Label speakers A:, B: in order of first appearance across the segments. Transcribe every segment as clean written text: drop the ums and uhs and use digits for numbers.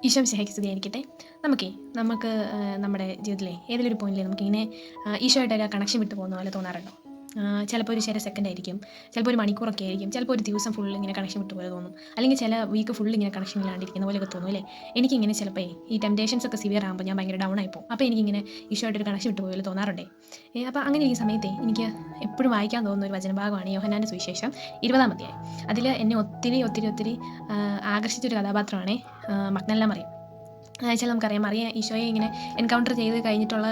A: ഈശോ മിശിഹായ്ക്ക് സ്തുതിയായിരിക്കട്ടെ. നമുക്ക് നമ്മുടെ ജീവിതത്തിലെ ഏതെങ്കിലും ഒരു പോയിന്റിൽ നമുക്കിങ്ങനെ ഈശോയായിട്ട് ഒരു കണക്ഷൻ വിട്ടു പോകുന്ന പോലെ തോന്നാറുണ്ടോ? ചിലപ്പോൾ ഒരു ചില സെക്കൻഡ് ആയിരിക്കും, ചിലപ്പോൾ ഒരു മണിക്കൂറൊക്കെ ആയിരിക്കും, ചിലപ്പോൾ ഒരു ദിവസം ഫുൾ ഇങ്ങനെ കണക്ഷൻ വിട്ടു പോലെ തോന്നും, അല്ലെങ്കിൽ ചില വീക്ക് ഫുൾ ഇങ്ങനെ കണക്ഷൻ ഇല്ലാണ്ടിരിക്കുന്ന പോലെയൊക്കെ തോന്നും അല്ലേ? എനിക്കിങ്ങനെ ചിലപ്പോൾ ഈ ടെംപ്റ്റേഷൻസ് ഒക്കെ സിവിയർ ആകുമ്പോൾ ഞാൻ ഭയങ്കര ഡൗൺ ആയിപ്പോവും. അപ്പോൾ എനിക്കിങ്ങനെ ഈശോയായിട്ട് ഒരു കണക്ഷൻ വിട്ടു പോലെ തോന്നാറുണ്ടേ. അപ്പോൾ അങ്ങനെ ഈ സമയത്തെ എനിക്ക് എപ്പോഴും വായിക്കാൻ തോന്നുന്ന ഒരു വചനഭാഗമാണ് യോഹന്നാൻ്റെ സുവിശേഷം 20-ാം അധ്യായം. അതിൽ എന്നെ ഒത്തിരി ഒത്തിരി ഒത്തിരി ആകർഷിച്ചൊരു കഥാപാത്രമാണ് മഗ്ദലന മറിയം. എന്നുവെച്ചാൽ നമുക്കറിയാം മറിയം ഈശോയെ ഇങ്ങനെ എൻകൗണ്ടർ ചെയ്ത് കഴിഞ്ഞിട്ടുള്ള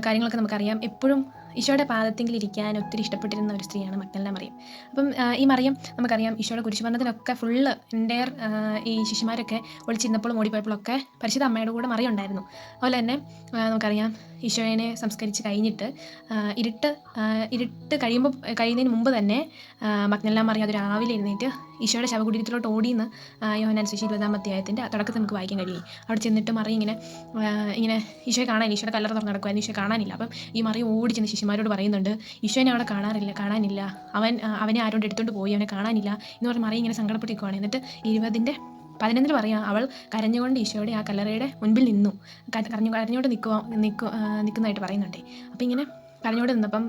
A: കാര്യങ്ങളൊക്കെ നമുക്കറിയാം. എപ്പോഴും ഈശോയുടെ പാദത്തിങ്കിൽ ഇരിക്കാൻ ഒത്തിരി ഇഷ്ടപ്പെട്ടിരുന്ന ഒരു സ്ത്രീയാണ് മഗ്ദലന മറിയം. അപ്പം ഈ മറിയം നമുക്കറിയാം ഈശോയുടെ കുരിശുമരണത്തിനൊക്കെ ഫുള്ള് എൻ്റെയർ ഈ ശിശുമാരൊക്കെ ഒളിച്ചിരുന്നപ്പോഴും ഓടിപ്പോയപ്പോഴൊക്കെ പരിശുദ്ധ അമ്മയുടെ കൂടെ മറിയം ഉണ്ടായിരുന്നു. അതുപോലെ തന്നെ നമുക്കറിയാം ഈശോയെ സംസ്കരിച്ച് കഴിഞ്ഞിട്ട് ഇരുട്ട് കഴിയുന്നതിന് മുമ്പ് തന്നെ മഗ്ദലന മറിയം അത് രാവിലെ എഴുന്നേറ്റ് ഈശോയുടെ ശവകുടീരത്തിലോട്ട് ഓടിയെന്ന് യോഹന്നാൻ സുവിശേഷം 20-ാം അധ്യായത്തിൻ്റെ തുടക്കത്തിൽ നമുക്ക് വായിക്കാൻ കഴിയും. അവിടെ ചെന്നിട്ട് മറിയം ഇങ്ങനെ ഈശോയെ കാണാൻ, ഈശോയുടെ കല്ലറ തുറന്ന് നടക്കുമായിരുന്നു, ഈശോയെ കാണാനില്ല. അപ്പം ഈ മറിയം ഓടി ചെന്ന് ശിശുമാരോട് പറയുന്നുണ്ട്, ഈശോനെ അവിടെ കാണാനില്ല, അവനെ ആരോട് എടുത്തുകൊണ്ട് പോയി, അവനെ കാണാനില്ല എന്ന് പറഞ്ഞ് മറിയം ഇങ്ങനെ സങ്കടപ്പെട്ടിരിക്കുവാണ്. എന്നിട്ട് 20-ന്റെ 11 പറയാം, അവൾ കരഞ്ഞുകൊണ്ട് ഈശോയുടെ ആ കല്ലറയുടെ മുൻപിൽ നിന്നു, കരഞ്ഞുകൊണ്ട് നിൽക്കുന്നതായിട്ട് പറയുന്നുണ്ട്. അപ്പം ഇങ്ങനെ കരഞ്ഞോട് നിന്നപ്പം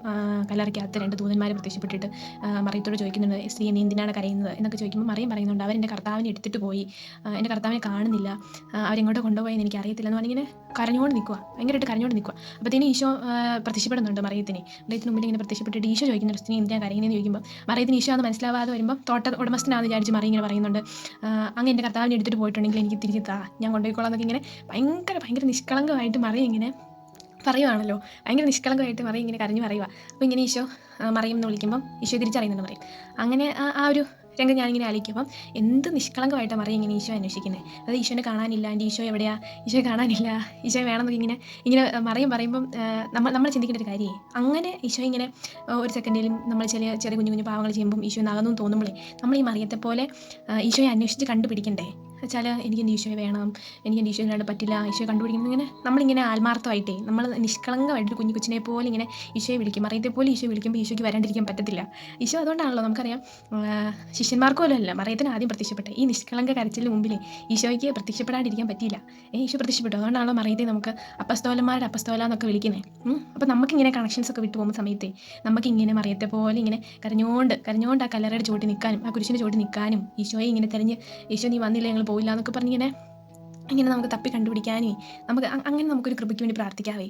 A: കല്ലറയ്ക്കകത്ത് 2 ദൂതന്മാർ പ്രത്യക്ഷപ്പെട്ടിട്ട് മറിയത്തോട് ചോദിക്കുന്നുണ്ട്, സ്ത്രീ നീ എന്തിനാണ് കരയുന്നത് എന്നൊക്കെ ചോദിക്കുമ്പോൾ മറിയം പറയുന്നുണ്ട്, അവരെൻ്റെ കർത്താവിനെ എടുത്തിട്ട് പോയി, എൻ്റെ കർത്താവിനെ കാണുന്നില്ല, അവരെങ്ങോട്ട് കൊണ്ടുപോയെന്ന് എനിക്ക് അറിയത്തില്ല എന്ന് പറഞ്ഞിങ്ങനെ ഭയങ്കരമായിട്ട് കരഞ്ഞുകൊണ്ട് നിൽക്കുക. അപ്പോഴത്തേനും ഈശോ പ്രത്യക്ഷപ്പെടുന്നുണ്ട് മറിയത്തിന് മുമ്പിൽ ഇങ്ങനെ പ്രത്യക്ഷപ്പെട്ടിട്ട് ഈശോ ചോദിക്കുന്നുണ്ട്, സ്ത്രീ എന്തിനാണ് കരയുന്നതെന്ന് ചോദിക്കുമ്പോൾ മറിയത്തിന് ഈശോ അത് മനസ്സിലാവാതെ വരുമ്പോൾ ഉടമസ്ഥനാണെന്ന് വിചാരിച്ച് മറിയം ഇങ്ങനെ പറയുന്നുണ്ട്, അങ്ങ് എൻ്റെ കർത്താവിനെ എടുത്തിട്ട് പോയിട്ടുണ്ടെങ്കിൽ എനിക്ക് തിരിച്ച് താ, ഞാൻ കൊണ്ടുപോയിക്കോളാം എന്നൊക്കെ ഇങ്ങനെ ഭയങ്കര നിഷ്കളങ്കമായിട്ട് മറിയം ഇങ്ങനെ പറയുവാണല്ലോ. ഭയങ്കര നിഷ്കളങ്കമായിട്ട് മറിയം ഇങ്ങനെ കരഞ്ഞു പറയുക. അപ്പോൾ ഇങ്ങനെ ഈശോ മറിയം എന്ന് വിളിക്കുമ്പം ഈശോ തിരിച്ചറിയുന്നുണ്ട് മറിയം. അങ്ങനെ ആ ഒരു രംഗം ഞാനിങ്ങനെ ആലോചിക്കുമ്പം എന്ത് നിഷ്കളങ്കമായിട്ടാണ് മറിയം ഇങ്ങനെ ഈശോ അന്വേഷിക്കുന്നത്. അത് ഈശോനെ കാണാനില്ല, എൻ്റെ ഈശോ എവിടെയാ, ഈശോയെ കാണാനില്ല, ഈശോ വേണമെന്നൊക്കെ ഇങ്ങനെ മറിയം പറയുമ്പം നമ്മൾ ചിന്തിക്കേണ്ട ഒരു കാര്യമേ, അങ്ങനെ ഈശോ ഇങ്ങനെ ഒരു സെക്കൻഡിലും നമ്മൾ ചെറിയ കുഞ്ഞു പാവങ്ങൾ ചെയ്യുമ്പം ഈശോ നകന്നു തോന്നുമ്പോഴേ നമ്മൾ ഈ മറിയത്തെ പോലെ ഈശോയെ അന്വേഷിച്ച് കണ്ടുപിടിക്കണ്ടേ. വെച്ചാൽ എനിക്ക് എൻ്റെ ഈശോയെ വേണം, എനിക്ക് എൻ്റെ ഈശോയിലാണ്ട് പറ്റില്ല, ഈശോയെ കണ്ടുപിടിക്കുന്നത് ഇങ്ങനെ നമ്മളിങ്ങനെ ആത്മാർത്ഥമായിട്ടേ നമ്മൾ നിഷ്കളങ്കമായിട്ട് കുഞ്ഞു കൊച്ചിനെ പോലെ ഇങ്ങനെ ഈശോയെ വിളിക്കും. മറിയത്തെ പോലെ ഈശോ വിളിക്കുമ്പോൾ ഈശോയ്ക്ക് വരാണ്ടിരിക്കാൻ പറ്റത്തില്ല. ഈശോ അതുകൊണ്ടാണല്ലോ നമുക്കറിയാം ശിഷ്യന്മാർക്ക് പോലും അല്ല, മറിയത്തിന് ആദ്യം പ്രത്യക്ഷപ്പെട്ടെ. ഈ നിഷ്കളങ്ക കരച്ചിലിന് മുമ്പിൽ ഈശോയ്ക്ക് പ്രത്യക്ഷപ്പെടാണ്ടിരിക്കാൻ പറ്റിയില്ല. ഈശോ പ്രത്യക്ഷപ്പെട്ടു. അതുകൊണ്ടാണല്ലോ മറിയത്തെ നമുക്ക് അപ്പസ്തോലന്മാരുടെ അപ്പസ്തോല എന്നൊക്കെ വിളിക്കുന്നത്. അപ്പോൾ നമുക്കിങ്ങനെ കണക്ഷൻസ് ഒക്കെ വിട്ടു പോകുന്ന സമയത്തെ നമുക്കിങ്ങനെ മറിയത്തെ പോലെ ഇങ്ങനെ കരഞ്ഞുകൊണ്ട് ആ കല്ലറയുടെ ചുവട്ടിൽ നിൽക്കാനും ആ കുരിശിൻ്റെ ചുവട്ടിൽ നിൽക്കാനും ഈശോയെ ഇങ്ങനെ തിരഞ്ഞ്, ഈശോ നീ വന്നില്ല ഞങ്ങൾ പോയില്ല എന്നൊക്കെ പറഞ്ഞിങ്ങനെ നമുക്ക് തപ്പി കണ്ടുപിടിക്കാനേ അങ്ങനെ നമുക്കൊരു കൃപയ്ക്ക് വേണ്ടി പ്രാർത്ഥിക്കാവേ.